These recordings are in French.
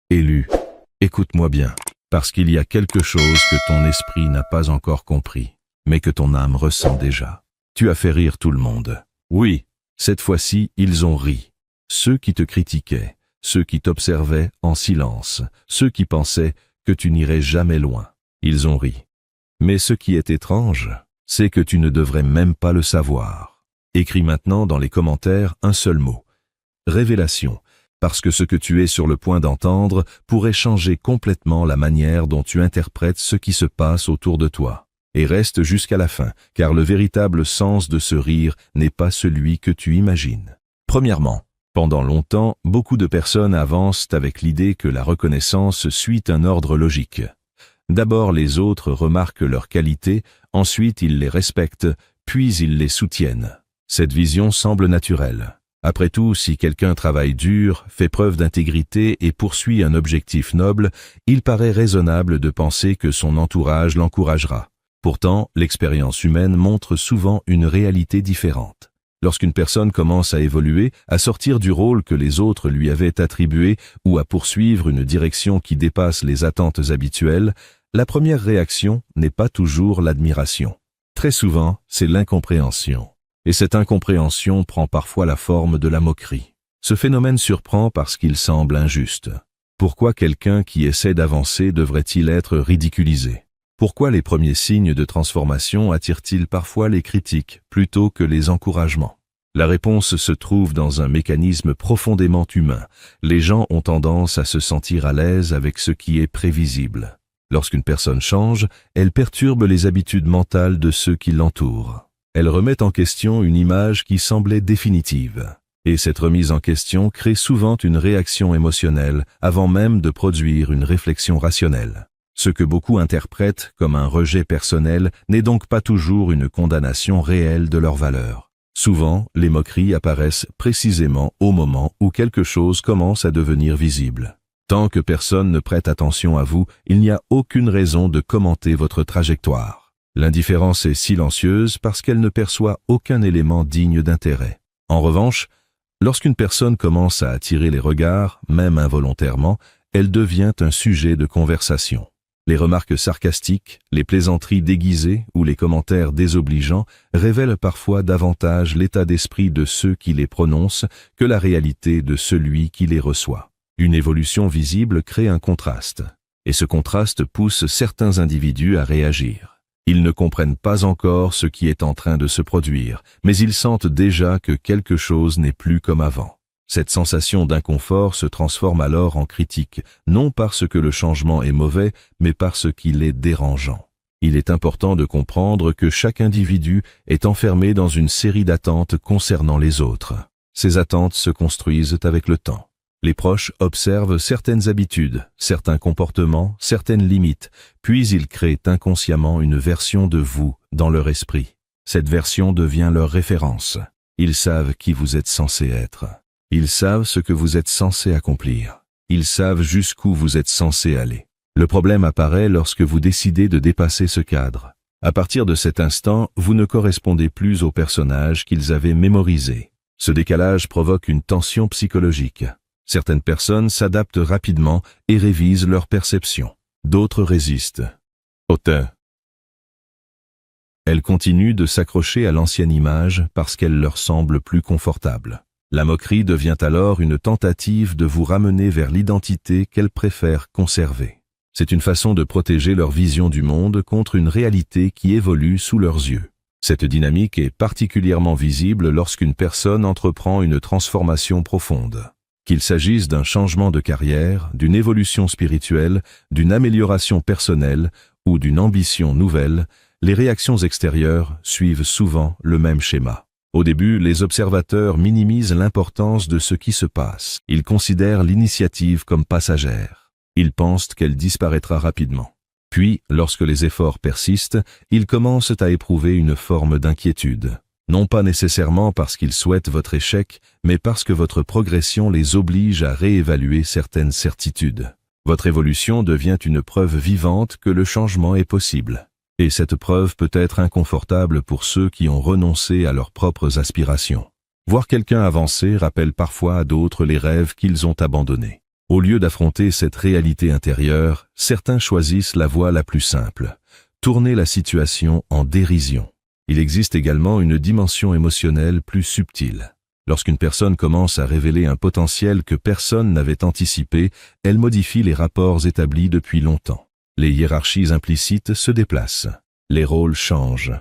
Élu, écoute-moi bien, parce qu'il y a quelque chose que ton esprit n'a pas encore compris, mais que ton âme ressent déjà. Tu as fait rire tout le monde. Oui, cette fois-ci, ils ont ri. Ceux qui te critiquaient, ceux qui t'observaient en silence, ceux qui pensaient que tu n'irais jamais loin. Ils ont ri. Mais ce qui est étrange, c'est que tu ne devrais même pas le savoir. Écris maintenant dans les commentaires un seul mot. Révélation, parce que ce que tu es sur le point d'entendre pourrait changer complètement la manière dont tu interprètes ce qui se passe autour de toi. Et reste jusqu'à la fin, car le véritable sens de ce rire n'est pas celui que tu imagines. Premièrement, pendant longtemps, beaucoup de personnes avancent avec l'idée que la reconnaissance suit un ordre logique. D'abord les autres remarquent leurs qualités, ensuite ils les respectent, puis ils les soutiennent. Cette vision semble naturelle. Après tout, si quelqu'un travaille dur, fait preuve d'intégrité et poursuit un objectif noble, il paraît raisonnable de penser que son entourage l'encouragera. Pourtant, l'expérience humaine montre souvent une réalité différente. Lorsqu'une personne commence à évoluer, à sortir du rôle que les autres lui avaient attribué ou à poursuivre une direction qui dépasse les attentes habituelles, la première réaction n'est pas toujours l'admiration. Très souvent, c'est l'incompréhension. Et cette incompréhension prend parfois la forme de la moquerie. Ce phénomène surprend parce qu'il semble injuste. Pourquoi quelqu'un qui essaie d'avancer devrait-il être ridiculisé? Pourquoi les premiers signes de transformation attirent-ils parfois les critiques plutôt que les encouragements? La réponse se trouve dans un mécanisme profondément humain. Les gens ont tendance à se sentir à l'aise avec ce qui est prévisible. Lorsqu'une personne change, elle perturbe les habitudes mentales de ceux qui l'entourent. Elle remet en question une image qui semblait définitive. Et cette remise en question crée souvent une réaction émotionnelle avant même de produire une réflexion rationnelle. Ce que beaucoup interprètent comme un rejet personnel n'est donc pas toujours une condamnation réelle de leur valeur. Souvent, les moqueries apparaissent précisément au moment où quelque chose commence à devenir visible. Tant que personne ne prête attention à vous, il n'y a aucune raison de commenter votre trajectoire. L'indifférence est silencieuse parce qu'elle ne perçoit aucun élément digne d'intérêt. En revanche, lorsqu'une personne commence à attirer les regards, même involontairement, elle devient un sujet de conversation. Les remarques sarcastiques, les plaisanteries déguisées ou les commentaires désobligeants révèlent parfois davantage l'état d'esprit de ceux qui les prononcent que la réalité de celui qui les reçoit. Une évolution visible crée un contraste, et ce contraste pousse certains individus à réagir. Ils ne comprennent pas encore ce qui est en train de se produire, mais ils sentent déjà que quelque chose n'est plus comme avant. Cette sensation d'inconfort se transforme alors en critique, non parce que le changement est mauvais, mais parce qu'il est dérangeant. Il est important de comprendre que chaque individu est enfermé dans une série d'attentes concernant les autres. Ces attentes se construisent avec le temps. Les proches observent certaines habitudes, certains comportements, certaines limites, puis ils créent inconsciemment une version de vous dans leur esprit. Cette version devient leur référence. Ils savent qui vous êtes censé être. Ils savent ce que vous êtes censé accomplir. Ils savent jusqu'où vous êtes censé aller. Le problème apparaît lorsque vous décidez de dépasser ce cadre. À partir de cet instant, vous ne correspondez plus au personnage qu'ils avaient mémorisé. Ce décalage provoque une tension psychologique. Certaines personnes s'adaptent rapidement et révisent leur perception. D'autres résistent. Auteur. Elles continuent de s'accrocher à l'ancienne image parce qu'elle leur semble plus confortable. La moquerie devient alors une tentative de vous ramener vers l'identité qu'elles préfèrent conserver. C'est une façon de protéger leur vision du monde contre une réalité qui évolue sous leurs yeux. Cette dynamique est particulièrement visible lorsqu'une personne entreprend une transformation profonde. Qu'il s'agisse d'un changement de carrière, d'une évolution spirituelle, d'une amélioration personnelle ou d'une ambition nouvelle, les réactions extérieures suivent souvent le même schéma. Au début, les observateurs minimisent l'importance de ce qui se passe. Ils considèrent l'initiative comme passagère. Ils pensent qu'elle disparaîtra rapidement. Puis, lorsque les efforts persistent, ils commencent à éprouver une forme d'inquiétude. Non pas nécessairement parce qu'ils souhaitent votre échec, mais parce que votre progression les oblige à réévaluer certaines certitudes. Votre évolution devient une preuve vivante que le changement est possible. Et cette preuve peut être inconfortable pour ceux qui ont renoncé à leurs propres aspirations. Voir quelqu'un avancer rappelle parfois à d'autres les rêves qu'ils ont abandonnés. Au lieu d'affronter cette réalité intérieure, certains choisissent la voie la plus simple, tourner la situation en dérision. Il existe également une dimension émotionnelle plus subtile. Lorsqu'une personne commence à révéler un potentiel que personne n'avait anticipé, elle modifie les rapports établis depuis longtemps. Les hiérarchies implicites se déplacent. Les rôles changent.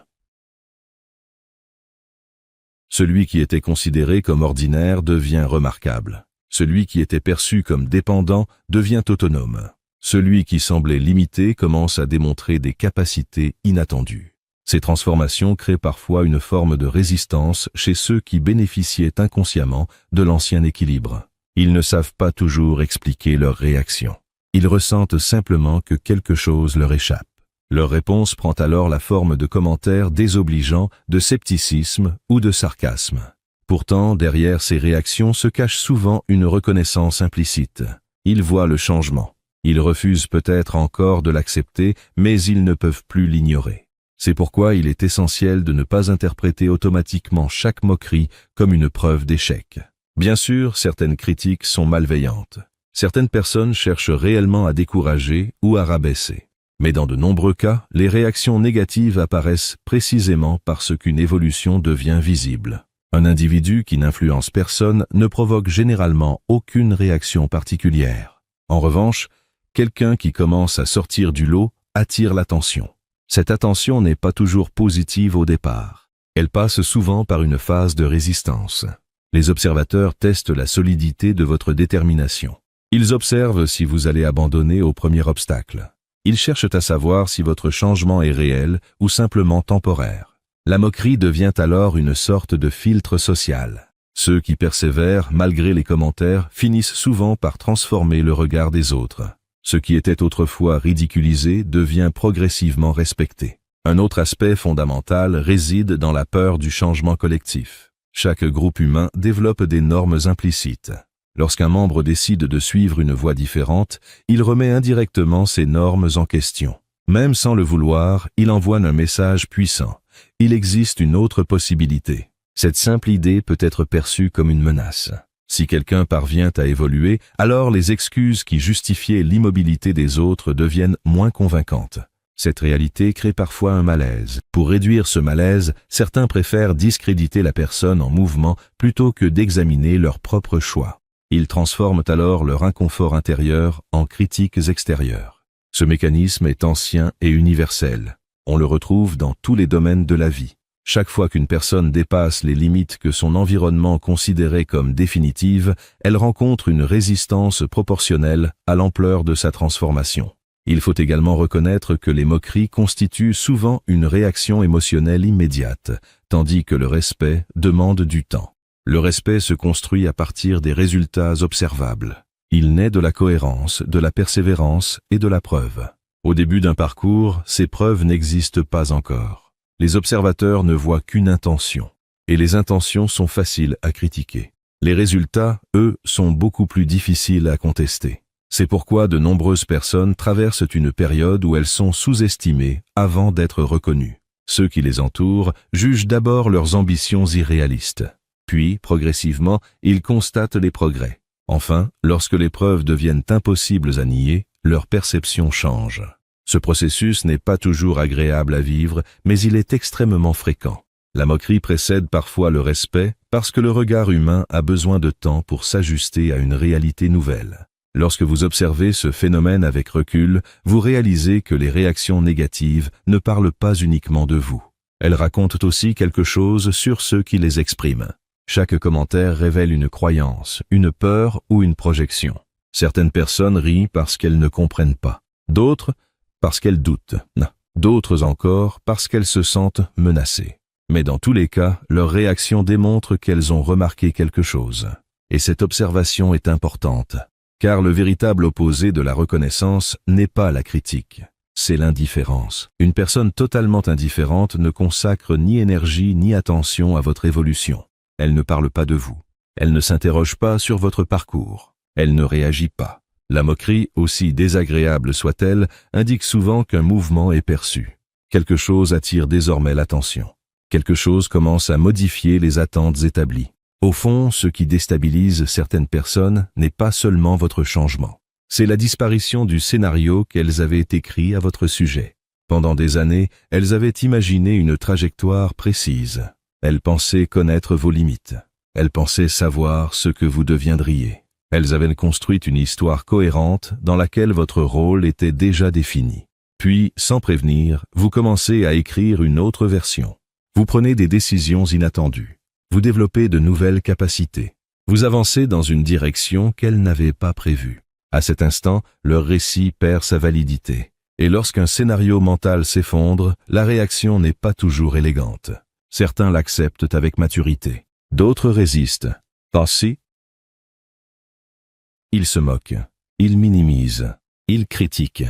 Celui qui était considéré comme ordinaire devient remarquable. Celui qui était perçu comme dépendant devient autonome. Celui qui semblait limité commence à démontrer des capacités inattendues. Ces transformations créent parfois une forme de résistance chez ceux qui bénéficiaient inconsciemment de l'ancien équilibre. Ils ne savent pas toujours expliquer leurs réactions. Ils ressentent simplement que quelque chose leur échappe. Leur réponse prend alors la forme de commentaires désobligeants, de scepticisme ou de sarcasme. Pourtant, derrière ces réactions se cache souvent une reconnaissance implicite. Ils voient le changement. Ils refusent peut-être encore de l'accepter, mais ils ne peuvent plus l'ignorer. C'est pourquoi il est essentiel de ne pas interpréter automatiquement chaque moquerie comme une preuve d'échec. Bien sûr, certaines critiques sont malveillantes. Certaines personnes cherchent réellement à décourager ou à rabaisser. Mais dans de nombreux cas, les réactions négatives apparaissent précisément parce qu'une évolution devient visible. Un individu qui n'influence personne ne provoque généralement aucune réaction particulière. En revanche, quelqu'un qui commence à sortir du lot attire l'attention. Cette attention n'est pas toujours positive au départ. Elle passe souvent par une phase de résistance. Les observateurs testent la solidité de votre détermination. Ils observent si vous allez abandonner au premier obstacle. Ils cherchent à savoir si votre changement est réel ou simplement temporaire. La moquerie devient alors une sorte de filtre social. Ceux qui persévèrent, malgré les commentaires, finissent souvent par transformer le regard des autres. Ce qui était autrefois ridiculisé devient progressivement respecté. Un autre aspect fondamental réside dans la peur du changement collectif. Chaque groupe humain développe des normes implicites. Lorsqu'un membre décide de suivre une voie différente, il remet indirectement ces normes en question. Même sans le vouloir, il envoie un message puissant. Il existe une autre possibilité. Cette simple idée peut être perçue comme une menace. Si quelqu'un parvient à évoluer, alors les excuses qui justifiaient l'immobilité des autres deviennent moins convaincantes. Cette réalité crée parfois un malaise. Pour réduire ce malaise, certains préfèrent discréditer la personne en mouvement plutôt que d'examiner leurs propres choix. Ils transforment alors leur inconfort intérieur en critiques extérieures. Ce mécanisme est ancien et universel. On le retrouve dans tous les domaines de la vie. Chaque fois qu'une personne dépasse les limites que son environnement considérait comme définitives, elle rencontre une résistance proportionnelle à l'ampleur de sa transformation. Il faut également reconnaître que les moqueries constituent souvent une réaction émotionnelle immédiate, tandis que le respect demande du temps. Le respect se construit à partir des résultats observables. Il naît de la cohérence, de la persévérance et de la preuve. Au début d'un parcours, ces preuves n'existent pas encore. Les observateurs ne voient qu'une intention, et les intentions sont faciles à critiquer. Les résultats, eux, sont beaucoup plus difficiles à contester. C'est pourquoi de nombreuses personnes traversent une période où elles sont sous-estimées avant d'être reconnues. Ceux qui les entourent jugent d'abord leurs ambitions irréalistes. Puis, progressivement, ils constatent les progrès. Enfin, lorsque les preuves deviennent impossibles à nier, leur perception change. Ce processus n'est pas toujours agréable à vivre, mais il est extrêmement fréquent. La moquerie précède parfois le respect parce que le regard humain a besoin de temps pour s'ajuster à une réalité nouvelle. Lorsque vous observez ce phénomène avec recul, vous réalisez que les réactions négatives ne parlent pas uniquement de vous. Elles racontent aussi quelque chose sur ceux qui les expriment. Chaque commentaire révèle une croyance, une peur ou une projection. Certaines personnes rient parce qu'elles ne comprennent pas. D'autres, parce qu'elles doutent. D'autres encore, parce qu'elles se sentent menacées. Mais dans tous les cas, leur réaction démontre qu'elles ont remarqué quelque chose. Et cette observation est importante, car le véritable opposé de la reconnaissance n'est pas la critique, c'est l'indifférence. Une personne totalement indifférente ne consacre ni énergie ni attention à votre évolution. Elle ne parle pas de vous. Elle ne s'interroge pas sur votre parcours. Elle ne réagit pas. La moquerie, aussi désagréable soit-elle, indique souvent qu'un mouvement est perçu. Quelque chose attire désormais l'attention. Quelque chose commence à modifier les attentes établies. Au fond, ce qui déstabilise certaines personnes n'est pas seulement votre changement. C'est la disparition du scénario qu'elles avaient écrit à votre sujet. Pendant des années, elles avaient imaginé une trajectoire précise. Elles pensaient connaître vos limites. Elles pensaient savoir ce que vous deviendriez. Elles avaient construit une histoire cohérente dans laquelle votre rôle était déjà défini. Puis, sans prévenir, vous commencez à écrire une autre version. Vous prenez des décisions inattendues. Vous développez de nouvelles capacités. Vous avancez dans une direction qu'elles n'avaient pas prévue. À cet instant, leur récit perd sa validité. Et lorsqu'un scénario mental s'effondre, la réaction n'est pas toujours élégante. Certains l'acceptent avec maturité. D'autres résistent. Passé. Ils se moquent. Ils minimisent. Ils critiquent.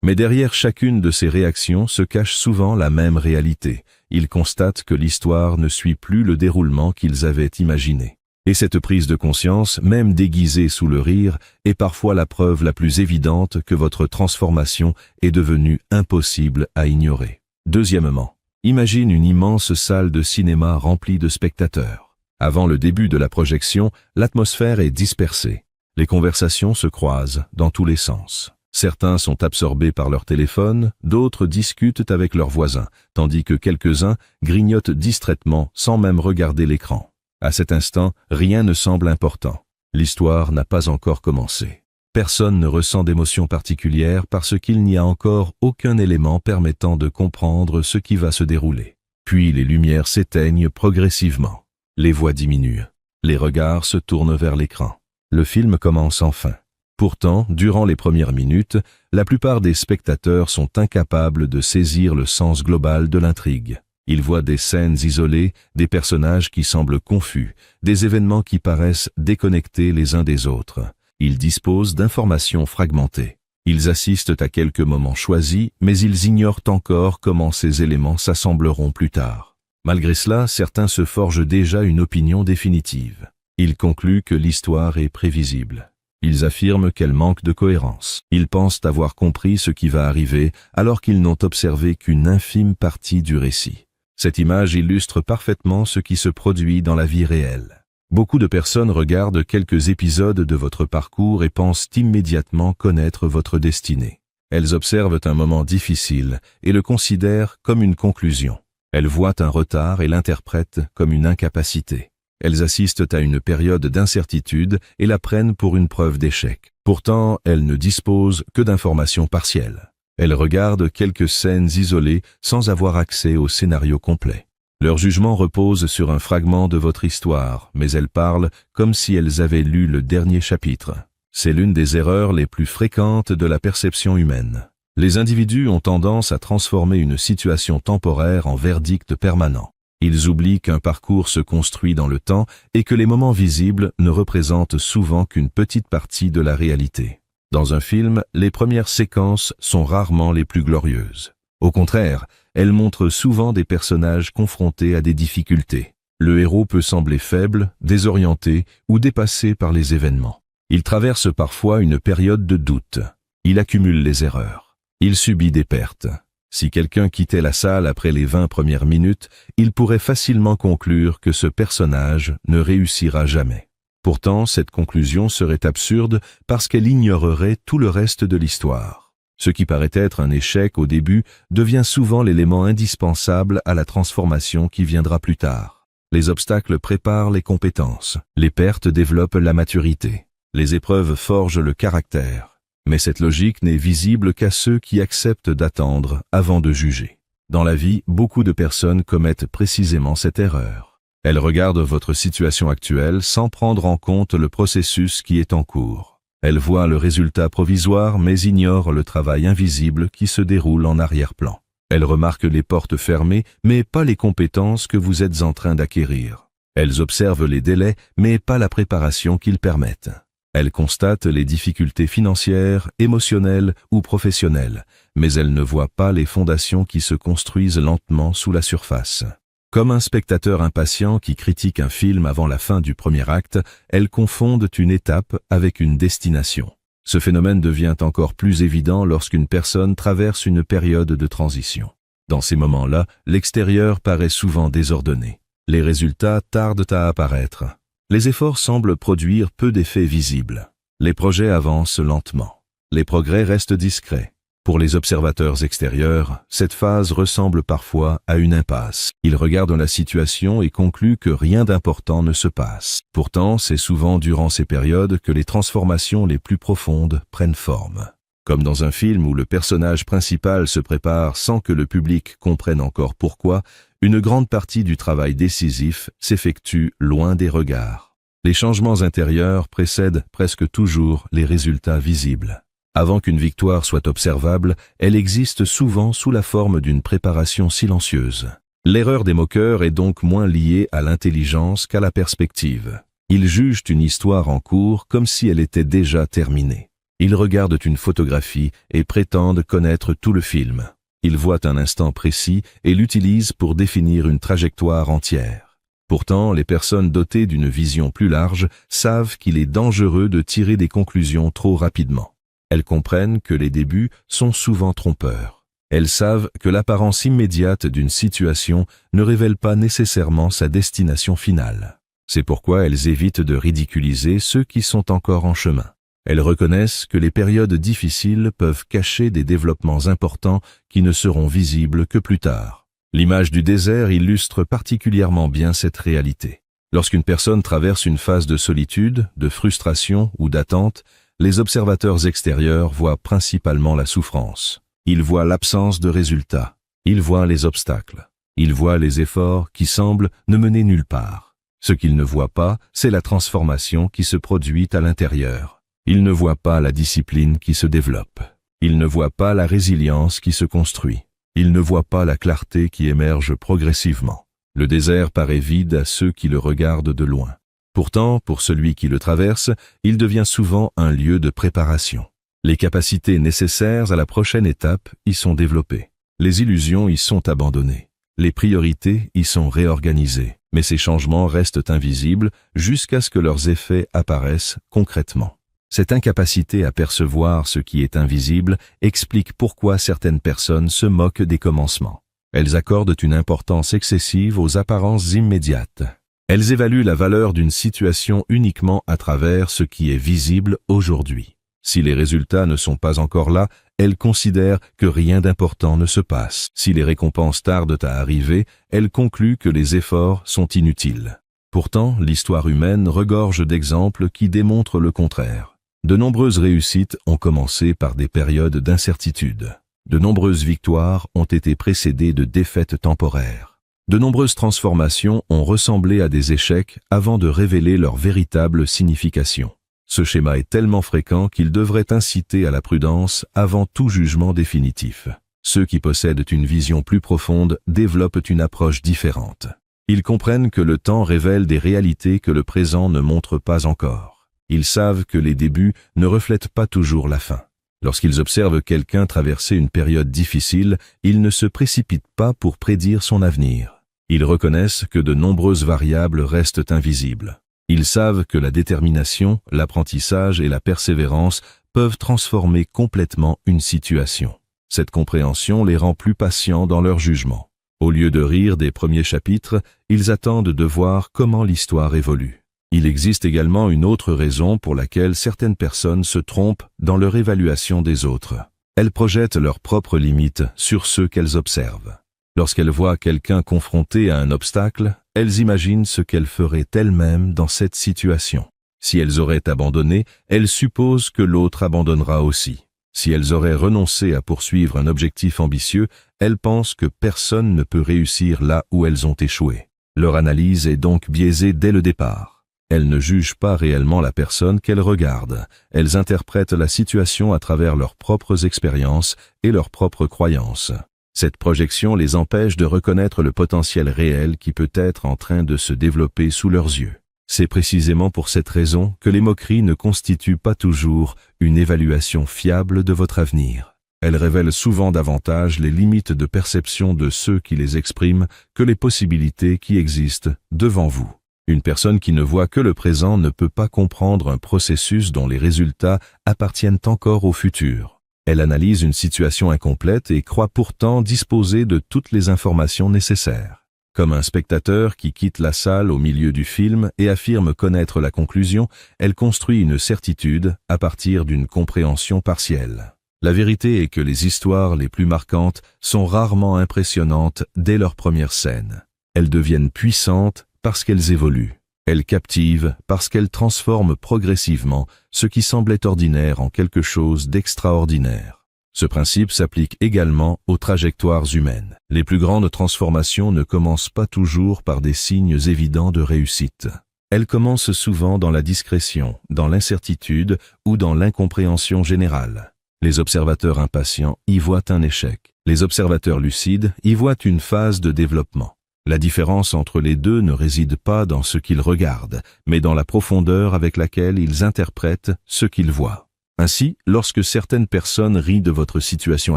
Mais derrière chacune de ces réactions se cache souvent la même réalité. Ils constatent que l'histoire ne suit plus le déroulement qu'ils avaient imaginé. Et cette prise de conscience, même déguisée sous le rire, est parfois la preuve la plus évidente que votre transformation est devenue impossible à ignorer. Deuxièmement, imagine une immense salle de cinéma remplie de spectateurs. Avant le début de la projection, l'atmosphère est dispersée. Les conversations se croisent dans tous les sens. Certains sont absorbés par leur téléphone, d'autres discutent avec leurs voisins, tandis que quelques-uns grignotent distraitement sans même regarder l'écran. À cet instant, rien ne semble important. L'histoire n'a pas encore commencé. Personne ne ressent d'émotion particulière parce qu'il n'y a encore aucun élément permettant de comprendre ce qui va se dérouler. Puis les lumières s'éteignent progressivement. Les voix diminuent. Les regards se tournent vers l'écran. Le film commence enfin. Pourtant, durant les premières minutes, la plupart des spectateurs sont incapables de saisir le sens global de l'intrigue. Ils voient des scènes isolées, des personnages qui semblent confus, des événements qui paraissent déconnectés les uns des autres. Ils disposent d'informations fragmentées. Ils assistent à quelques moments choisis, mais ils ignorent encore comment ces éléments s'assembleront plus tard. Malgré cela, certains se forgent déjà une opinion définitive. Ils concluent que l'histoire est prévisible. Ils affirment qu'elle manque de cohérence. Ils pensent avoir compris ce qui va arriver alors qu'ils n'ont observé qu'une infime partie du récit. Cette image illustre parfaitement ce qui se produit dans la vie réelle. Beaucoup de personnes regardent quelques épisodes de votre parcours et pensent immédiatement connaître votre destinée. Elles observent un moment difficile et le considèrent comme une conclusion. Elles voient un retard et l'interprètent comme une incapacité. Elles assistent à une période d'incertitude et la prennent pour une preuve d'échec. Pourtant, elles ne disposent que d'informations partielles. Elles regardent quelques scènes isolées sans avoir accès au scénario complet. Leur jugement repose sur un fragment de votre histoire, mais elles parlent comme si elles avaient lu le dernier chapitre. C'est l'une des erreurs les plus fréquentes de la perception humaine. Les individus ont tendance à transformer une situation temporaire en verdict permanent. Ils oublient qu'un parcours se construit dans le temps et que les moments visibles ne représentent souvent qu'une petite partie de la réalité. Dans un film, les premières séquences sont rarement les plus glorieuses. Au contraire, elles montrent souvent des personnages confrontés à des difficultés. Le héros peut sembler faible, désorienté ou dépassé par les événements. Il traverse parfois une période de doute. Il accumule les erreurs. Il subit des pertes. Si quelqu'un quittait la salle après les 20 premières minutes, il pourrait facilement conclure que ce personnage ne réussira jamais. Pourtant, cette conclusion serait absurde parce qu'elle ignorerait tout le reste de l'histoire. Ce qui paraît être un échec au début devient souvent l'élément indispensable à la transformation qui viendra plus tard. Les obstacles préparent les compétences. Les pertes développent la maturité. Les épreuves forgent le caractère. Mais cette logique n'est visible qu'à ceux qui acceptent d'attendre avant de juger. Dans la vie, beaucoup de personnes commettent précisément cette erreur. Elles regardent votre situation actuelle sans prendre en compte le processus qui est en cours. Elles voient le résultat provisoire mais ignorent le travail invisible qui se déroule en arrière-plan. Elles remarquent les portes fermées mais pas les compétences que vous êtes en train d'acquérir. Elles observent les délais mais pas la préparation qu'ils permettent. Elles constatent les difficultés financières, émotionnelles ou professionnelles, mais elles ne voient pas les fondations qui se construisent lentement sous la surface. Comme un spectateur impatient qui critique un film avant la fin du premier acte, elles confondent une étape avec une destination. Ce phénomène devient encore plus évident lorsqu'une personne traverse une période de transition. Dans ces moments-là, l'extérieur paraît souvent désordonné. Les résultats tardent à apparaître. Les efforts semblent produire peu d'effets visibles. Les projets avancent lentement. Les progrès restent discrets. Pour les observateurs extérieurs, cette phase ressemble parfois à une impasse. Ils regardent la situation et concluent que rien d'important ne se passe. Pourtant, c'est souvent durant ces périodes que les transformations les plus profondes prennent forme. Comme dans un film où le personnage principal se prépare sans que le public comprenne encore pourquoi, une grande partie du travail décisif s'effectue loin des regards. Les changements intérieurs précèdent presque toujours les résultats visibles. Avant qu'une victoire soit observable, elle existe souvent sous la forme d'une préparation silencieuse. L'erreur des moqueurs est donc moins liée à l'intelligence qu'à la perspective. Ils jugent une histoire en cours comme si elle était déjà terminée. Ils regardent une photographie et prétendent connaître tout le film. Ils voient un instant précis et l'utilisent pour définir une trajectoire entière. Pourtant, les personnes dotées d'une vision plus large savent qu'il est dangereux de tirer des conclusions trop rapidement. Elles comprennent que les débuts sont souvent trompeurs. Elles savent que l'apparence immédiate d'une situation ne révèle pas nécessairement sa destination finale. C'est pourquoi elles évitent de ridiculiser ceux qui sont encore en chemin. Elles reconnaissent que les périodes difficiles peuvent cacher des développements importants qui ne seront visibles que plus tard. L'image du désert illustre particulièrement bien cette réalité. Lorsqu'une personne traverse une phase de solitude, de frustration ou d'attente, les observateurs extérieurs voient principalement la souffrance. Ils voient l'absence de résultats. Ils voient les obstacles. Ils voient les efforts qui semblent ne mener nulle part. Ce qu'ils ne voient pas, c'est la transformation qui se produit à l'intérieur. Ils ne voient pas la discipline qui se développe. Ils ne voient pas la résilience qui se construit. Ils ne voient pas la clarté qui émerge progressivement. Le désert paraît vide à ceux qui le regardent de loin. Pourtant, pour celui qui le traverse, il devient souvent un lieu de préparation. Les capacités nécessaires à la prochaine étape y sont développées. Les illusions y sont abandonnées. Les priorités y sont réorganisées. Mais ces changements restent invisibles jusqu'à ce que leurs effets apparaissent concrètement. Cette incapacité à percevoir ce qui est invisible explique pourquoi certaines personnes se moquent des commencements. Elles accordent une importance excessive aux apparences immédiates. Elles évaluent la valeur d'une situation uniquement à travers ce qui est visible aujourd'hui. Si les résultats ne sont pas encore là, elles considèrent que rien d'important ne se passe. Si les récompenses tardent à arriver, elles concluent que les efforts sont inutiles. Pourtant, l'histoire humaine regorge d'exemples qui démontrent le contraire. De nombreuses réussites ont commencé par des périodes d'incertitude. De nombreuses victoires ont été précédées de défaites temporaires. De nombreuses transformations ont ressemblé à des échecs avant de révéler leur véritable signification. Ce schéma est tellement fréquent qu'il devrait inciter à la prudence avant tout jugement définitif. Ceux qui possèdent une vision plus profonde développent une approche différente. Ils comprennent que le temps révèle des réalités que le présent ne montre pas encore. Ils savent que les débuts ne reflètent pas toujours la fin. Lorsqu'ils observent quelqu'un traverser une période difficile, ils ne se précipitent pas pour prédire son avenir. Ils reconnaissent que de nombreuses variables restent invisibles. Ils savent que la détermination, l'apprentissage et la persévérance peuvent transformer complètement une situation. Cette compréhension les rend plus patients dans leur jugement. Au lieu de rire des premiers chapitres, ils attendent de voir comment l'histoire évolue. Il existe également une autre raison pour laquelle certaines personnes se trompent dans leur évaluation des autres. Elles projettent leurs propres limites sur ceux qu'elles observent. Lorsqu'elles voient quelqu'un confronté à un obstacle, elles imaginent ce qu'elles feraient elles-mêmes dans cette situation. Si elles auraient abandonné, elles supposent que l'autre abandonnera aussi. Si elles auraient renoncé à poursuivre un objectif ambitieux, elles pensent que personne ne peut réussir là où elles ont échoué. Leur analyse est donc biaisée dès le départ. Elles ne jugent pas réellement la personne qu'elles regardent. Elles interprètent la situation à travers leurs propres expériences et leurs propres croyances. Cette projection les empêche de reconnaître le potentiel réel qui peut être en train de se développer sous leurs yeux. C'est précisément pour cette raison que les moqueries ne constituent pas toujours une évaluation fiable de votre avenir. Elles révèlent souvent davantage les limites de perception de ceux qui les expriment que les possibilités qui existent devant vous. Une personne qui ne voit que le présent ne peut pas comprendre un processus dont les résultats appartiennent encore au futur. Elle analyse une situation incomplète et croit pourtant disposer de toutes les informations nécessaires. Comme un spectateur qui quitte la salle au milieu du film et affirme connaître la conclusion, elle construit une certitude à partir d'une compréhension partielle. La vérité est que les histoires les plus marquantes sont rarement impressionnantes dès leur première scène. Elles deviennent puissantes parce qu'elles évoluent. Elles captivent parce qu'elles transforment progressivement ce qui semblait ordinaire en quelque chose d'extraordinaire. Ce principe s'applique également aux trajectoires humaines. Les plus grandes transformations ne commencent pas toujours par des signes évidents de réussite. Elles commencent souvent dans la discrétion, dans l'incertitude ou dans l'incompréhension générale. Les observateurs impatients y voient un échec. Les observateurs lucides y voient une phase de développement. La différence entre les deux ne réside pas dans ce qu'ils regardent, mais dans la profondeur avec laquelle ils interprètent ce qu'ils voient. Ainsi, lorsque certaines personnes rient de votre situation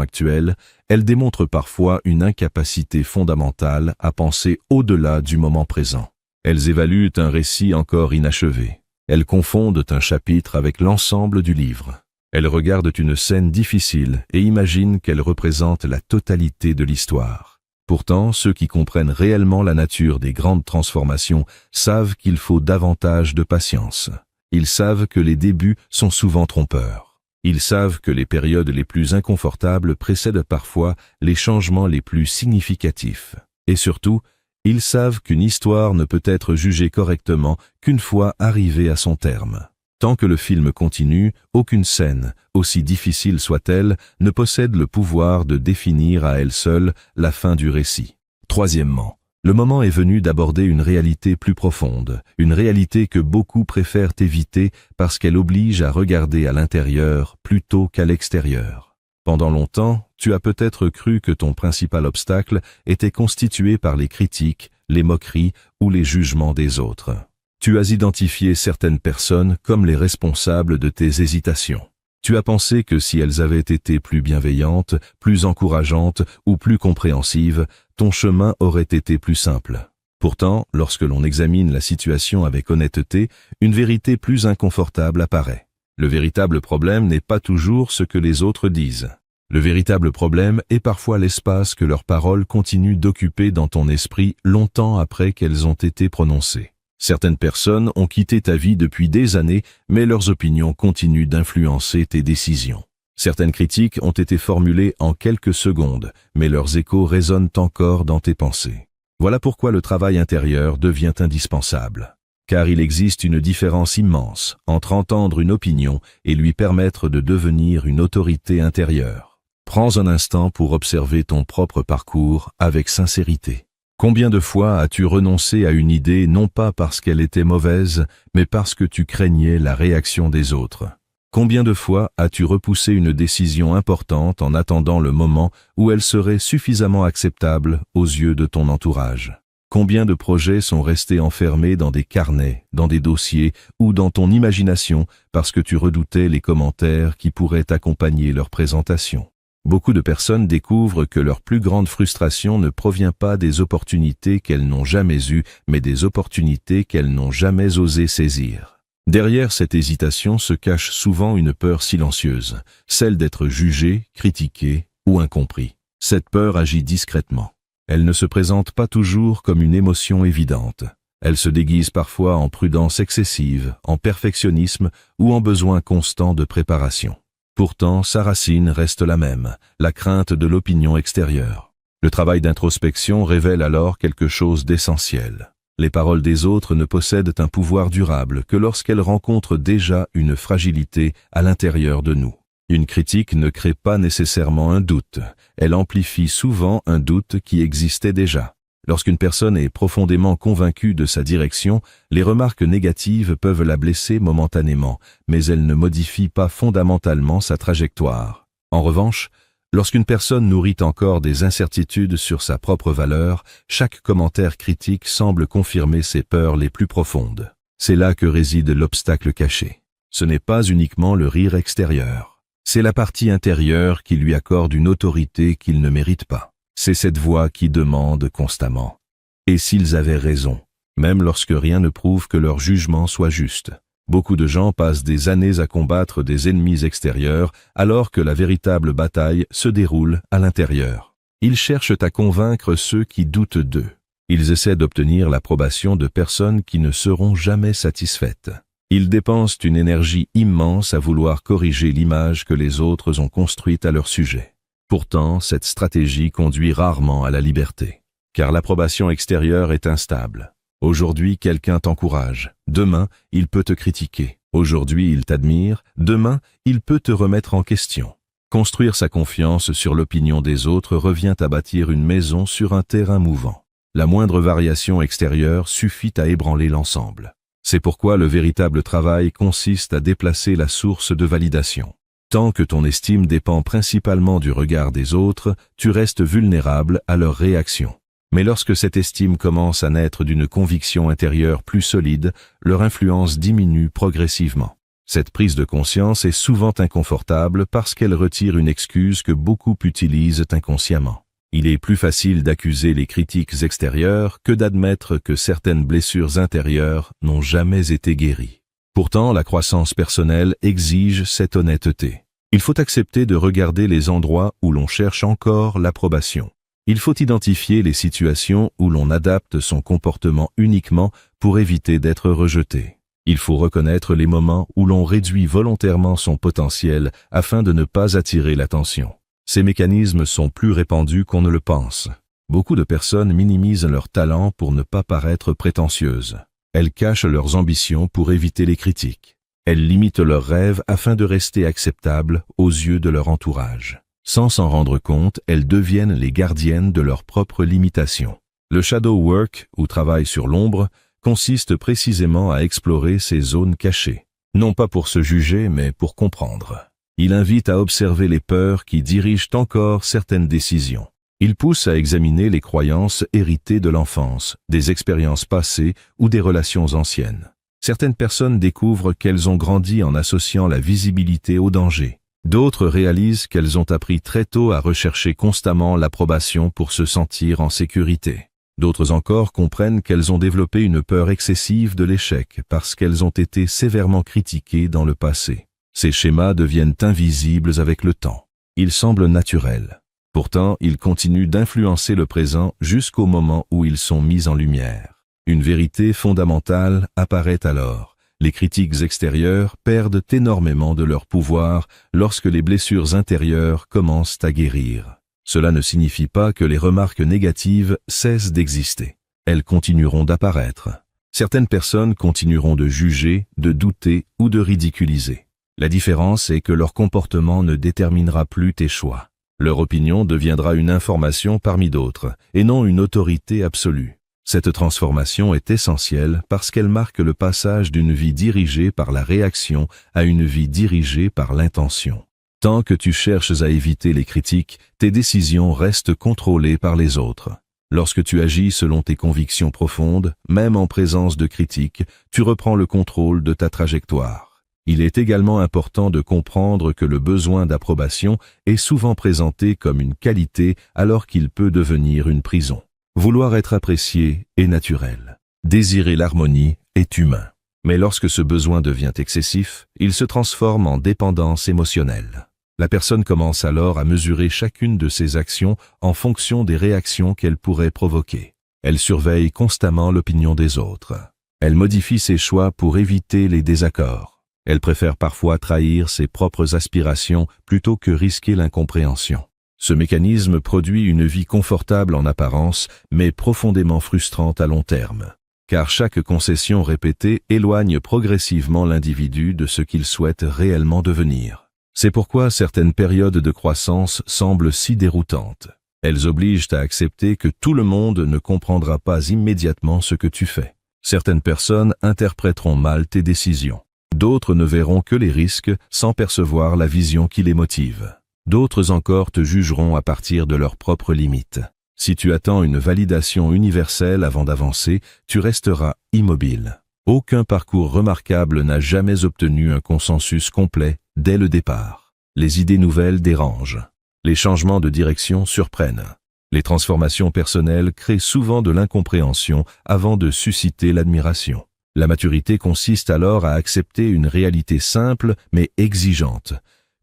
actuelle, elles démontrent parfois une incapacité fondamentale à penser au-delà du moment présent. Elles évaluent un récit encore inachevé. Elles confondent un chapitre avec l'ensemble du livre. Elles regardent une scène difficile et imaginent qu'elle représente la totalité de l'histoire. Pourtant, ceux qui comprennent réellement la nature des grandes transformations savent qu'il faut davantage de patience. Ils savent que les débuts sont souvent trompeurs. Ils savent que les périodes les plus inconfortables précèdent parfois les changements les plus significatifs. Et surtout, ils savent qu'une histoire ne peut être jugée correctement qu'une fois arrivée à son terme. Tant que le film continue, aucune scène, aussi difficile soit-elle, ne possède le pouvoir de définir à elle seule la fin du récit. Troisièmement, le moment est venu d'aborder une réalité plus profonde, une réalité que beaucoup préfèrent éviter parce qu'elle oblige à regarder à l'intérieur plutôt qu'à l'extérieur. Pendant longtemps, tu as peut-être cru que ton principal obstacle était constitué par les critiques, les moqueries ou les jugements des autres. Tu as identifié certaines personnes comme les responsables de tes hésitations. Tu as pensé que si elles avaient été plus bienveillantes, plus encourageantes ou plus compréhensives, ton chemin aurait été plus simple. Pourtant, lorsque l'on examine la situation avec honnêteté, une vérité plus inconfortable apparaît. Le véritable problème n'est pas toujours ce que les autres disent. Le véritable problème est parfois l'espace que leurs paroles continuent d'occuper dans ton esprit longtemps après qu'elles ont été prononcées. Certaines personnes ont quitté ta vie depuis des années, mais leurs opinions continuent d'influencer tes décisions. Certaines critiques ont été formulées en quelques secondes, mais leurs échos résonnent encore dans tes pensées. Voilà pourquoi le travail intérieur devient indispensable. Car il existe une différence immense entre entendre une opinion et lui permettre de devenir une autorité intérieure. Prends un instant pour observer ton propre parcours avec sincérité. Combien de fois as-tu renoncé à une idée non pas parce qu'elle était mauvaise, mais parce que tu craignais la réaction des autres? Combien de fois as-tu repoussé une décision importante en attendant le moment où elle serait suffisamment acceptable aux yeux de ton entourage? Combien de projets sont restés enfermés dans des carnets, dans des dossiers ou dans ton imagination parce que tu redoutais les commentaires qui pourraient accompagner leur présentation? Beaucoup de personnes découvrent que leur plus grande frustration ne provient pas des opportunités qu'elles n'ont jamais eues, mais des opportunités qu'elles n'ont jamais osé saisir. Derrière cette hésitation se cache souvent une peur silencieuse, celle d'être jugé, critiqué ou incompris. Cette peur agit discrètement. Elle ne se présente pas toujours comme une émotion évidente. Elle se déguise parfois en prudence excessive, en perfectionnisme ou en besoin constant de préparation. Pourtant, sa racine reste la même, la crainte de l'opinion extérieure. Le travail d'introspection révèle alors quelque chose d'essentiel. Les paroles des autres ne possèdent un pouvoir durable que lorsqu'elles rencontrent déjà une fragilité à l'intérieur de nous. Une critique ne crée pas nécessairement un doute, elle amplifie souvent un doute qui existait déjà. Lorsqu'une personne est profondément convaincue de sa direction, les remarques négatives peuvent la blesser momentanément, mais elles ne modifient pas fondamentalement sa trajectoire. En revanche, lorsqu'une personne nourrit encore des incertitudes sur sa propre valeur, chaque commentaire critique semble confirmer ses peurs les plus profondes. C'est là que réside l'obstacle caché. Ce n'est pas uniquement le rire extérieur. C'est la partie intérieure qui lui accorde une autorité qu'il ne mérite pas. C'est cette voix qui demande constamment. Et s'ils avaient raison, même lorsque rien ne prouve que leur jugement soit juste. Beaucoup de gens passent des années à combattre des ennemis extérieurs alors que la véritable bataille se déroule à l'intérieur. Ils cherchent à convaincre ceux qui doutent d'eux. Ils essaient d'obtenir l'approbation de personnes qui ne seront jamais satisfaites. Ils dépensent une énergie immense à vouloir corriger l'image que les autres ont construite à leur sujet. Pourtant, cette stratégie conduit rarement à la liberté, car l'approbation extérieure est instable. Aujourd'hui, quelqu'un t'encourage. Demain, il peut te critiquer. Aujourd'hui, il t'admire. Demain, il peut te remettre en question. Construire sa confiance sur l'opinion des autres revient à bâtir une maison sur un terrain mouvant. La moindre variation extérieure suffit à ébranler l'ensemble. C'est pourquoi le véritable travail consiste à déplacer la source de validation. Tant que ton estime dépend principalement du regard des autres, tu restes vulnérable à leurs réactions. Mais lorsque cette estime commence à naître d'une conviction intérieure plus solide, leur influence diminue progressivement. Cette prise de conscience est souvent inconfortable parce qu'elle retire une excuse que beaucoup utilisent inconsciemment. Il est plus facile d'accuser les critiques extérieures que d'admettre que certaines blessures intérieures n'ont jamais été guéries. Pourtant, la croissance personnelle exige cette honnêteté. Il faut accepter de regarder les endroits où l'on cherche encore l'approbation. Il faut identifier les situations où l'on adapte son comportement uniquement pour éviter d'être rejeté. Il faut reconnaître les moments où l'on réduit volontairement son potentiel afin de ne pas attirer l'attention. Ces mécanismes sont plus répandus qu'on ne le pense. Beaucoup de personnes minimisent leurs talents pour ne pas paraître prétentieuses. Elles cachent leurs ambitions pour éviter les critiques. Elles limitent leurs rêves afin de rester acceptables aux yeux de leur entourage. Sans s'en rendre compte, elles deviennent les gardiennes de leurs propres limitations. Le shadow work, ou travail sur l'ombre, consiste précisément à explorer ces zones cachées. Non pas pour se juger, mais pour comprendre. Il invite à observer les peurs qui dirigent encore certaines décisions. Il pousse à examiner les croyances héritées de l'enfance, des expériences passées ou des relations anciennes. Certaines personnes découvrent qu'elles ont grandi en associant la visibilité au danger. D'autres réalisent qu'elles ont appris très tôt à rechercher constamment l'approbation pour se sentir en sécurité. D'autres encore comprennent qu'elles ont développé une peur excessive de l'échec parce qu'elles ont été sévèrement critiquées dans le passé. Ces schémas deviennent invisibles avec le temps. Ils semblent naturels. Pourtant, ils continuent d'influencer le présent jusqu'au moment où ils sont mis en lumière. Une vérité fondamentale apparaît alors. Les critiques extérieures perdent énormément de leur pouvoir lorsque les blessures intérieures commencent à guérir. Cela ne signifie pas que les remarques négatives cessent d'exister. Elles continueront d'apparaître. Certaines personnes continueront de juger, de douter ou de ridiculiser. La différence est que leur comportement ne déterminera plus tes choix. Leur opinion deviendra une information parmi d'autres, et non une autorité absolue. Cette transformation est essentielle parce qu'elle marque le passage d'une vie dirigée par la réaction à une vie dirigée par l'intention. Tant que tu cherches à éviter les critiques, tes décisions restent contrôlées par les autres. Lorsque tu agis selon tes convictions profondes, même en présence de critiques, tu reprends le contrôle de ta trajectoire. Il est également important de comprendre que le besoin d'approbation est souvent présenté comme une qualité alors qu'il peut devenir une prison. Vouloir être apprécié est naturel. Désirer l'harmonie est humain. Mais lorsque ce besoin devient excessif, il se transforme en dépendance émotionnelle. La personne commence alors à mesurer chacune de ses actions en fonction des réactions qu'elle pourrait provoquer. Elle surveille constamment l'opinion des autres. Elle modifie ses choix pour éviter les désaccords. Elle préfère parfois trahir ses propres aspirations plutôt que risquer l'incompréhension. Ce mécanisme produit une vie confortable en apparence, mais profondément frustrante à long terme. Car chaque concession répétée éloigne progressivement l'individu de ce qu'il souhaite réellement devenir. C'est pourquoi certaines périodes de croissance semblent si déroutantes. Elles obligent à accepter que tout le monde ne comprendra pas immédiatement ce que tu fais. Certaines personnes interpréteront mal tes décisions. D'autres ne verront que les risques sans percevoir la vision qui les motive. D'autres encore te jugeront à partir de leurs propres limites. Si tu attends une validation universelle avant d'avancer, tu resteras immobile. Aucun parcours remarquable n'a jamais obtenu un consensus complet dès le départ. Les idées nouvelles dérangent. Les changements de direction surprennent. Les transformations personnelles créent souvent de l'incompréhension avant de susciter l'admiration. La maturité consiste alors à accepter une réalité simple mais exigeante.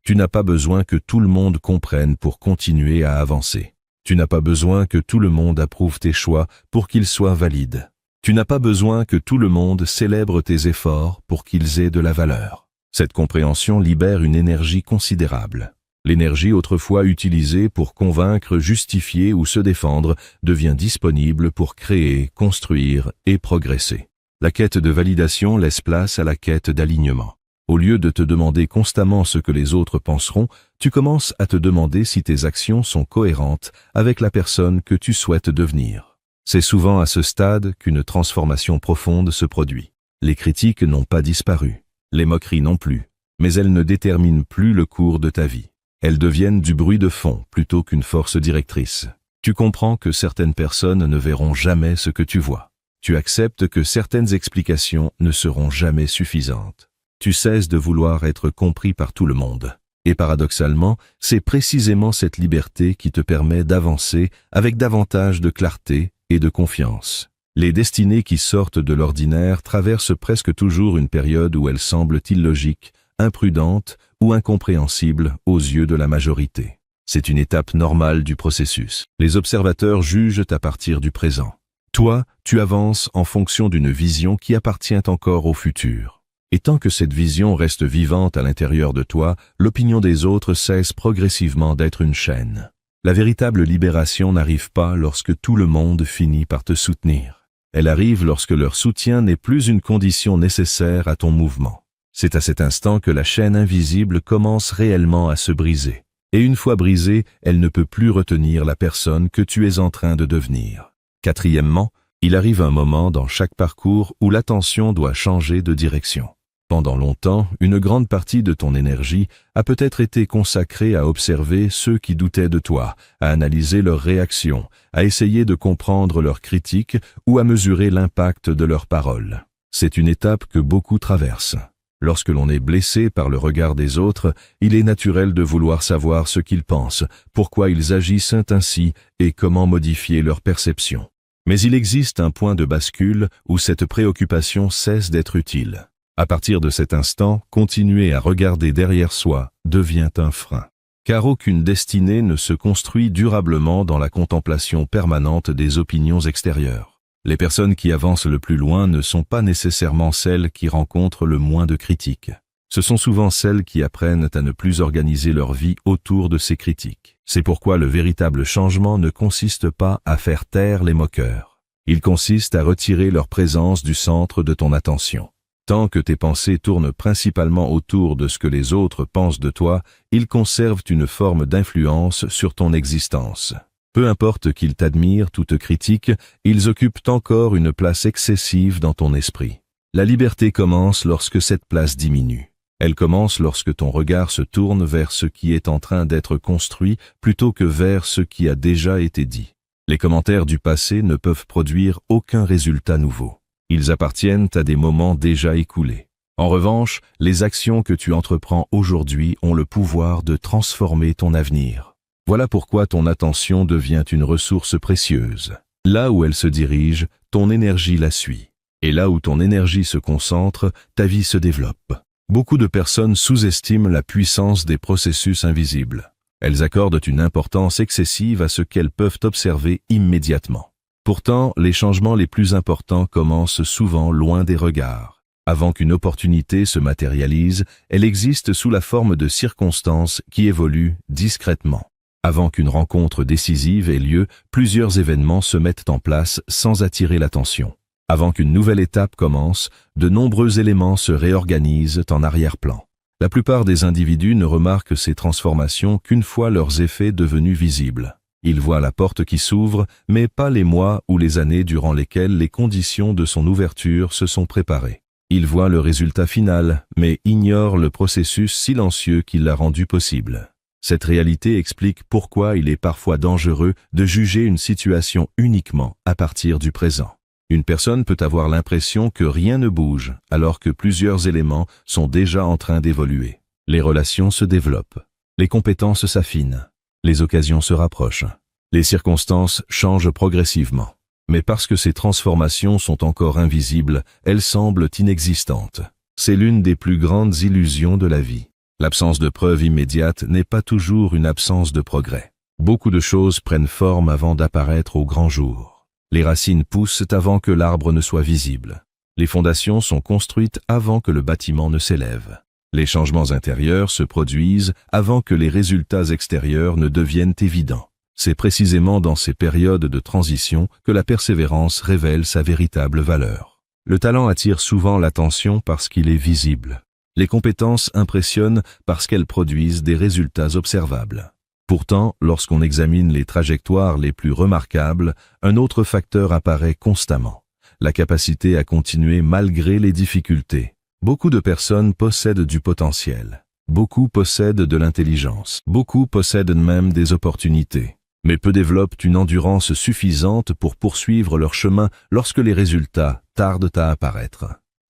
Tu n'as pas besoin que tout le monde comprenne pour continuer à avancer. Tu n'as pas besoin que tout le monde approuve tes choix pour qu'ils soient valides. Tu n'as pas besoin que tout le monde célèbre tes efforts pour qu'ils aient de la valeur. Cette compréhension libère une énergie considérable. L'énergie autrefois utilisée pour convaincre, justifier ou se défendre devient disponible pour créer, construire et progresser. La quête de validation laisse place à la quête d'alignement. Au lieu de te demander constamment ce que les autres penseront, tu commences à te demander si tes actions sont cohérentes avec la personne que tu souhaites devenir. C'est souvent à ce stade qu'une transformation profonde se produit. Les critiques n'ont pas disparu, les moqueries non plus, mais elles ne déterminent plus le cours de ta vie. Elles deviennent du bruit de fond plutôt qu'une force directrice. Tu comprends que certaines personnes ne verront jamais ce que tu vois. Tu acceptes que certaines explications ne seront jamais suffisantes. Tu cesses de vouloir être compris par tout le monde. Et paradoxalement, c'est précisément cette liberté qui te permet d'avancer avec davantage de clarté et de confiance. Les destinées qui sortent de l'ordinaire traversent presque toujours une période où elles semblent illogiques, imprudentes ou incompréhensibles aux yeux de la majorité. C'est une étape normale du processus. Les observateurs jugent à partir du présent. Toi, tu avances en fonction d'une vision qui appartient encore au futur. Et tant que cette vision reste vivante à l'intérieur de toi, l'opinion des autres cesse progressivement d'être une chaîne. La véritable libération n'arrive pas lorsque tout le monde finit par te soutenir. Elle arrive lorsque leur soutien n'est plus une condition nécessaire à ton mouvement. C'est à cet instant que la chaîne invisible commence réellement à se briser. Et une fois brisée, elle ne peut plus retenir la personne que tu es en train de devenir. Quatrièmement, il arrive un moment dans chaque parcours où l'attention doit changer de direction. Pendant longtemps, une grande partie de ton énergie a peut-être été consacrée à observer ceux qui doutaient de toi, à analyser leurs réactions, à essayer de comprendre leurs critiques ou à mesurer l'impact de leurs paroles. C'est une étape que beaucoup traversent. Lorsque l'on est blessé par le regard des autres, il est naturel de vouloir savoir ce qu'ils pensent, pourquoi ils agissent ainsi et comment modifier leur perception. Mais il existe un point de bascule où cette préoccupation cesse d'être utile. À partir de cet instant, continuer à regarder derrière soi devient un frein. Car aucune destinée ne se construit durablement dans la contemplation permanente des opinions extérieures. Les personnes qui avancent le plus loin ne sont pas nécessairement celles qui rencontrent le moins de critiques. Ce sont souvent celles qui apprennent à ne plus organiser leur vie autour de ces critiques. C'est pourquoi le véritable changement ne consiste pas à faire taire les moqueurs. Il consiste à retirer leur présence du centre de ton attention. Tant que tes pensées tournent principalement autour de ce que les autres pensent de toi, ils conservent une forme d'influence sur ton existence. Peu importe qu'ils t'admirent ou te critiquent, ils occupent encore une place excessive dans ton esprit. La liberté commence lorsque cette place diminue. Elle commence lorsque ton regard se tourne vers ce qui est en train d'être construit plutôt que vers ce qui a déjà été dit. Les commentaires du passé ne peuvent produire aucun résultat nouveau. Ils appartiennent à des moments déjà écoulés. En revanche, les actions que tu entreprends aujourd'hui ont le pouvoir de transformer ton avenir. Voilà pourquoi ton attention devient une ressource précieuse. Là où elle se dirige, ton énergie la suit. Et là où ton énergie se concentre, ta vie se développe. Beaucoup de personnes sous-estiment la puissance des processus invisibles. Elles accordent une importance excessive à ce qu'elles peuvent observer immédiatement. Pourtant, les changements les plus importants commencent souvent loin des regards. Avant qu'une opportunité se matérialise, elle existe sous la forme de circonstances qui évoluent discrètement. Avant qu'une rencontre décisive ait lieu, plusieurs événements se mettent en place sans attirer l'attention. Avant qu'une nouvelle étape commence, de nombreux éléments se réorganisent en arrière-plan. La plupart des individus ne remarquent ces transformations qu'une fois leurs effets devenus visibles. Il voit la porte qui s'ouvre, mais pas les mois ou les années durant lesquelles les conditions de son ouverture se sont préparées. Il voit le résultat final, mais ignore le processus silencieux qui l'a rendu possible. Cette réalité explique pourquoi il est parfois dangereux de juger une situation uniquement à partir du présent. Une personne peut avoir l'impression que rien ne bouge, alors que plusieurs éléments sont déjà en train d'évoluer. Les relations se développent, les compétences s'affinent. Les occasions se rapprochent. Les circonstances changent progressivement. Mais parce que ces transformations sont encore invisibles, elles semblent inexistantes. C'est l'une des plus grandes illusions de la vie. L'absence de preuve immédiate n'est pas toujours une absence de progrès. Beaucoup de choses prennent forme avant d'apparaître au grand jour. Les racines poussent avant que l'arbre ne soit visible. Les fondations sont construites avant que le bâtiment ne s'élève. Les changements intérieurs se produisent avant que les résultats extérieurs ne deviennent évidents. C'est précisément dans ces périodes de transition que la persévérance révèle sa véritable valeur. Le talent attire souvent l'attention parce qu'il est visible. Les compétences impressionnent parce qu'elles produisent des résultats observables. Pourtant, lorsqu'on examine les trajectoires les plus remarquables, un autre facteur apparaît constamment: la capacité à continuer malgré les difficultés. Beaucoup de personnes possèdent du potentiel. Beaucoup possèdent de l'intelligence. Beaucoup possèdent même des opportunités. Mais peu développent une endurance suffisante pour poursuivre leur chemin lorsque les résultats tardent à apparaître.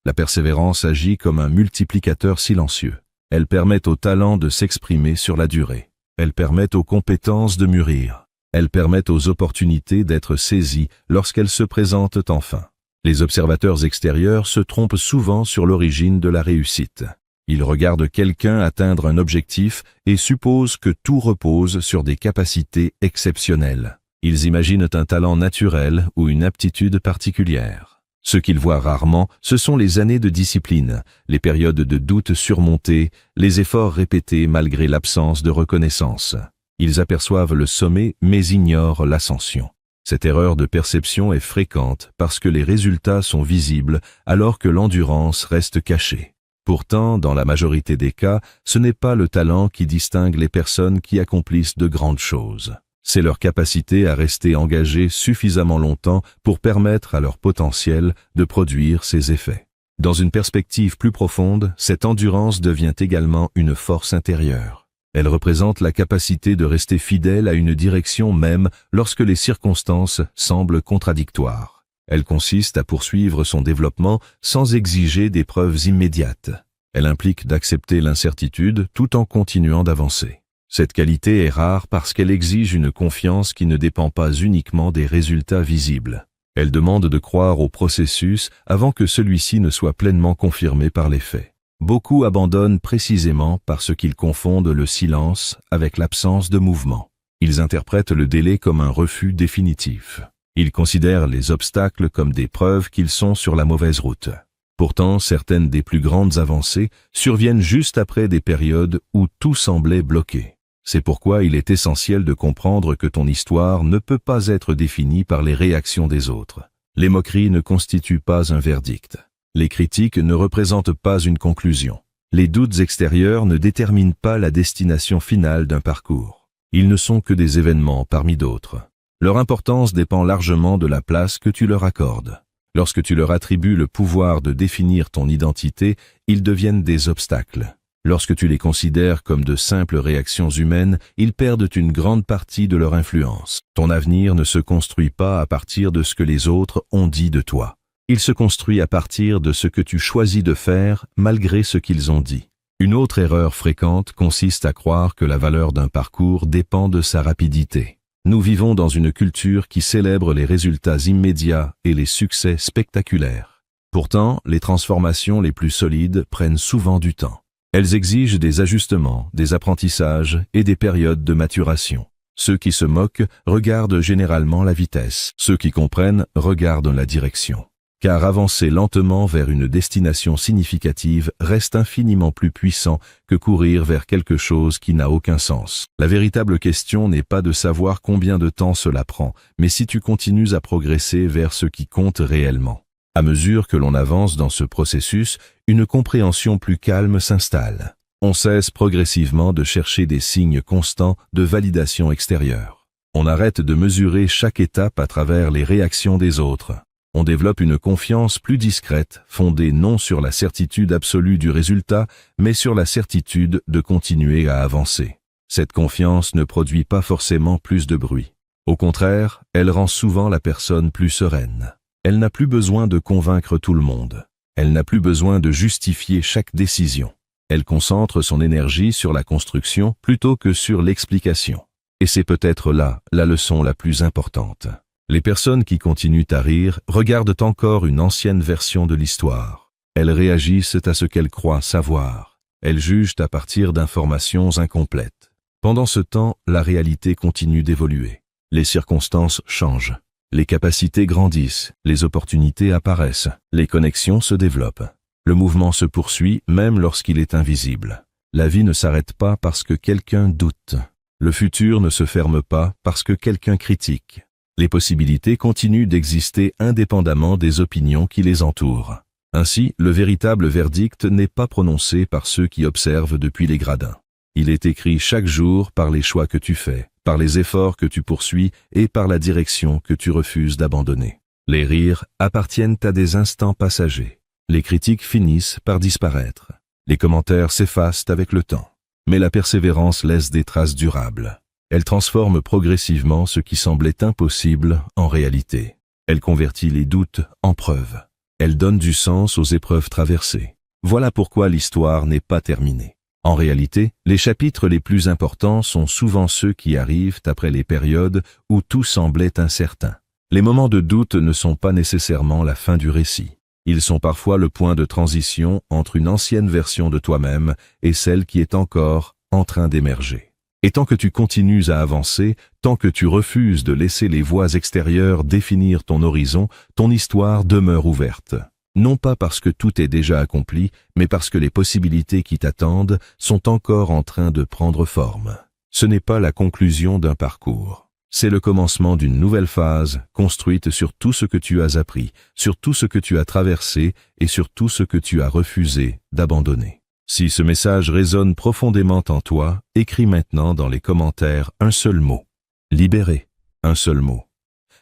La persévérance agit comme un multiplicateur silencieux. Elle permet au talent de s'exprimer sur la durée. Elle permet aux compétences de mûrir. Elle permet aux opportunités d'être saisies lorsqu'elles se présentent enfin. Les observateurs extérieurs se trompent souvent sur l'origine de la réussite. Ils regardent quelqu'un atteindre un objectif et supposent que tout repose sur des capacités exceptionnelles. Ils imaginent un talent naturel ou une aptitude particulière. Ce qu'ils voient rarement, ce sont les années de discipline, les périodes de doute surmontées, les efforts répétés malgré l'absence de reconnaissance. Ils aperçoivent le sommet mais ignorent l'ascension. Cette erreur de perception est fréquente parce que les résultats sont visibles alors que l'endurance reste cachée. Pourtant, dans la majorité des cas, ce n'est pas le talent qui distingue les personnes qui accomplissent de grandes choses. C'est leur capacité à rester engagées suffisamment longtemps pour permettre à leur potentiel de produire ses effets. Dans une perspective plus profonde, cette endurance devient également une force intérieure. Elle représente la capacité de rester fidèle à une direction même lorsque les circonstances semblent contradictoires. Elle consiste à poursuivre son développement sans exiger des preuves immédiates. Elle implique d'accepter l'incertitude tout en continuant d'avancer. Cette qualité est rare parce qu'elle exige une confiance qui ne dépend pas uniquement des résultats visibles. Elle demande de croire au processus avant que celui-ci ne soit pleinement confirmé par les faits. Beaucoup abandonnent précisément parce qu'ils confondent le silence avec l'absence de mouvement. Ils interprètent le délai comme un refus définitif. Ils considèrent les obstacles comme des preuves qu'ils sont sur la mauvaise route. Pourtant, certaines des plus grandes avancées surviennent juste après des périodes où tout semblait bloqué. C'est pourquoi il est essentiel de comprendre que ton histoire ne peut pas être définie par les réactions des autres. Les moqueries ne constituent pas un verdict. Les critiques ne représentent pas une conclusion. Les doutes extérieurs ne déterminent pas la destination finale d'un parcours. Ils ne sont que des événements parmi d'autres. Leur importance dépend largement de la place que tu leur accordes. Lorsque tu leur attribues le pouvoir de définir ton identité, ils deviennent des obstacles. Lorsque tu les considères comme de simples réactions humaines, ils perdent une grande partie de leur influence. Ton avenir ne se construit pas à partir de ce que les autres ont dit de toi. Il se construit à partir de ce que tu choisis de faire malgré ce qu'ils ont dit. Une autre erreur fréquente consiste à croire que la valeur d'un parcours dépend de sa rapidité. Nous vivons dans une culture qui célèbre les résultats immédiats et les succès spectaculaires. Pourtant, les transformations les plus solides prennent souvent du temps. Elles exigent des ajustements, des apprentissages et des périodes de maturation. Ceux qui se moquent regardent généralement la vitesse. Ceux qui comprennent regardent la direction. Car avancer lentement vers une destination significative reste infiniment plus puissant que courir vers quelque chose qui n'a aucun sens. La véritable question n'est pas de savoir combien de temps cela prend, mais si tu continues à progresser vers ce qui compte réellement. À mesure que l'on avance dans ce processus, une compréhension plus calme s'installe. On cesse progressivement de chercher des signes constants de validation extérieure. On arrête de mesurer chaque étape à travers les réactions des autres. On développe une confiance plus discrète, fondée non sur la certitude absolue du résultat, mais sur la certitude de continuer à avancer. Cette confiance ne produit pas forcément plus de bruit. Au contraire, elle rend souvent la personne plus sereine. Elle n'a plus besoin de convaincre tout le monde. Elle n'a plus besoin de justifier chaque décision. Elle concentre son énergie sur la construction plutôt que sur l'explication. Et c'est peut-être là la leçon la plus importante. Les personnes qui continuent à rire regardent encore une ancienne version de l'histoire. Elles réagissent à ce qu'elles croient savoir. Elles jugent à partir d'informations incomplètes. Pendant ce temps, la réalité continue d'évoluer. Les circonstances changent. Les capacités grandissent, les opportunités apparaissent, les connexions se développent. Le mouvement se poursuit même lorsqu'il est invisible. La vie ne s'arrête pas parce que quelqu'un doute. Le futur ne se ferme pas parce que quelqu'un critique. Les possibilités continuent d'exister indépendamment des opinions qui les entourent. Ainsi, le véritable verdict n'est pas prononcé par ceux qui observent depuis les gradins. Il est écrit chaque jour par les choix que tu fais, par les efforts que tu poursuis et par la direction que tu refuses d'abandonner. Les rires appartiennent à des instants passagers. Les critiques finissent par disparaître. Les commentaires s'effacent avec le temps. Mais la persévérance laisse des traces durables. Elle transforme progressivement ce qui semblait impossible en réalité. Elle convertit les doutes en preuves. Elle donne du sens aux épreuves traversées. Voilà pourquoi l'histoire n'est pas terminée. En réalité, les chapitres les plus importants sont souvent ceux qui arrivent après les périodes où tout semblait incertain. Les moments de doute ne sont pas nécessairement la fin du récit. Ils sont parfois le point de transition entre une ancienne version de toi-même et celle qui est encore en train d'émerger. Et tant que tu continues à avancer, tant que tu refuses de laisser les voies extérieures définir ton horizon, ton histoire demeure ouverte. Non pas parce que tout est déjà accompli, mais parce que les possibilités qui t'attendent sont encore en train de prendre forme. Ce n'est pas la conclusion d'un parcours. C'est le commencement d'une nouvelle phase, construite sur tout ce que tu as appris, sur tout ce que tu as traversé et sur tout ce que tu as refusé d'abandonner. Si ce message résonne profondément en toi, écris maintenant dans les commentaires un seul mot. Libéré, un seul mot.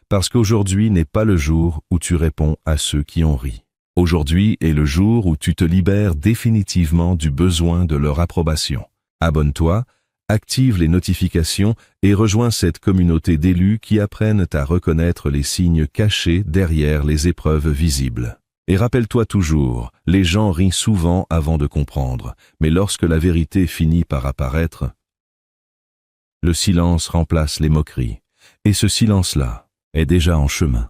Parce qu'aujourd'hui n'est pas le jour où tu réponds à ceux qui ont ri. Aujourd'hui est le jour où tu te libères définitivement du besoin de leur approbation. Abonne-toi, active les notifications et rejoins cette communauté d'élus qui apprennent à reconnaître les signes cachés derrière les épreuves visibles. Et rappelle-toi toujours, les gens rient souvent avant de comprendre, mais lorsque la vérité finit par apparaître, le silence remplace les moqueries. Et ce silence-là est déjà en chemin.